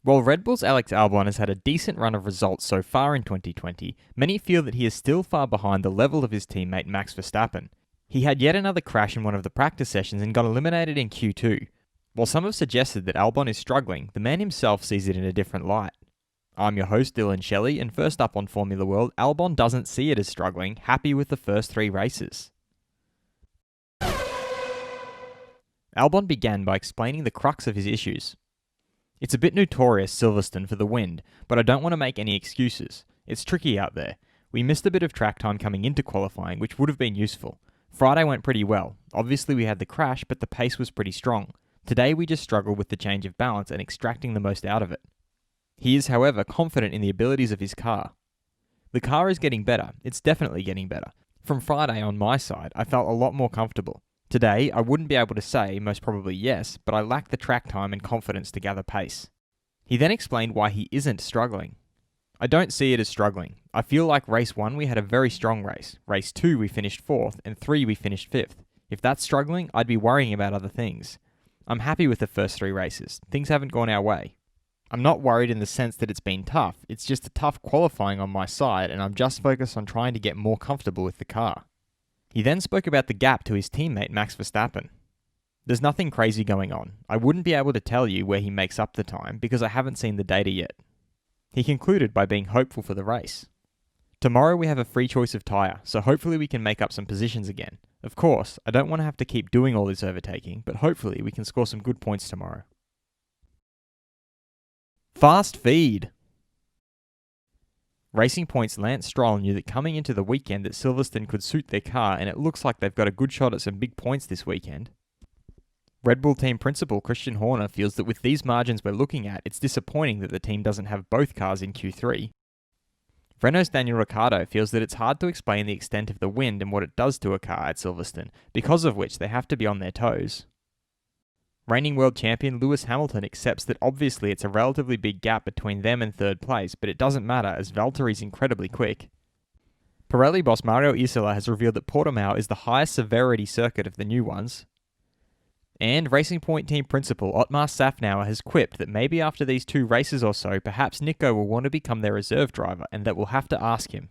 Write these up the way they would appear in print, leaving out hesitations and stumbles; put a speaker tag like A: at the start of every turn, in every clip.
A: While Red Bull's Alex Albon has had a decent run of results so far in 2020, many feel that he is still far behind the level of his teammate Max Verstappen. He had yet another crash in one of the practice sessions and got eliminated in Q2. While some have suggested that Albon is struggling, the man himself sees it in a different light. I'm your host Dillon Shelley, and first up on Formula World, Albon doesn't see it as struggling, happy with the first 3 races. Albon began by explaining the crux of his issues. It's a bit notorious Silverstone for the wind, but I don't want to make any excuses. It's tricky out there. We missed a bit of track time coming into qualifying, which would have been useful. Friday went pretty well. Obviously we had the crash, but the pace was pretty strong. Today we just struggled with the change of balance and extracting the most out of it. He is, however, confident in the abilities of his car. The car is getting better. It's definitely getting better. From Friday on my side, I felt a lot more comfortable. Today, I wouldn't be able to say, most probably yes, but I lacked the track time and confidence to gather pace. He then explained why he isn't struggling. I don't see it as struggling. I feel like race 1 we had a very strong race. Race 2 we finished 4th, and 3 we finished 5th. If that's struggling, I'd be worrying about other things. I'm happy with the first 3 races. Things haven't gone our way. I'm not worried in the sense that it's been tough. It's just a tough qualifying on my side, and I'm just focused on trying to get more comfortable with the car. He then spoke about the gap to his teammate Max Verstappen. There's nothing crazy going on. I wouldn't be able to tell you where he makes up the time because I haven't seen the data yet. He concluded by being hopeful for the race. Tomorrow we have a free choice of tyre, so hopefully we can make up some positions again. Of course, I don't want to have to keep doing all this overtaking, but hopefully we can score some good points tomorrow. Fast feed! Racing Point's Lance Stroll knew that coming into the weekend that Silverstone could suit their car, and it looks like they've got a good shot at some big points this weekend. Red Bull team principal Christian Horner feels that with these margins we're looking at, it's disappointing that the team doesn't have both cars in Q3. Renault's Daniel Ricciardo feels that it's hard to explain the extent of the wind and what it does to a car at Silverstone, because of which they have to be on their toes. Reigning world champion Lewis Hamilton accepts that obviously it's a relatively big gap between them and third place, but it doesn't matter as Valtteri's incredibly quick. Pirelli boss Mario Isola has revealed that Portimao is the highest severity circuit of the new ones. And Racing Point team principal Otmar Safnauer has quipped that maybe after these 2 races or so, perhaps Nico will want to become their reserve driver and that we'll have to ask him.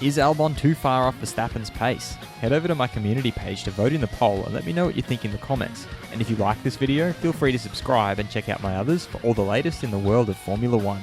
A: Is Albon too far off Verstappen's pace? Head over to my community page to vote in the poll and let me know what you think in the comments. And if you like this video, feel free to subscribe and check out my others for all the latest in the world of Formula 1.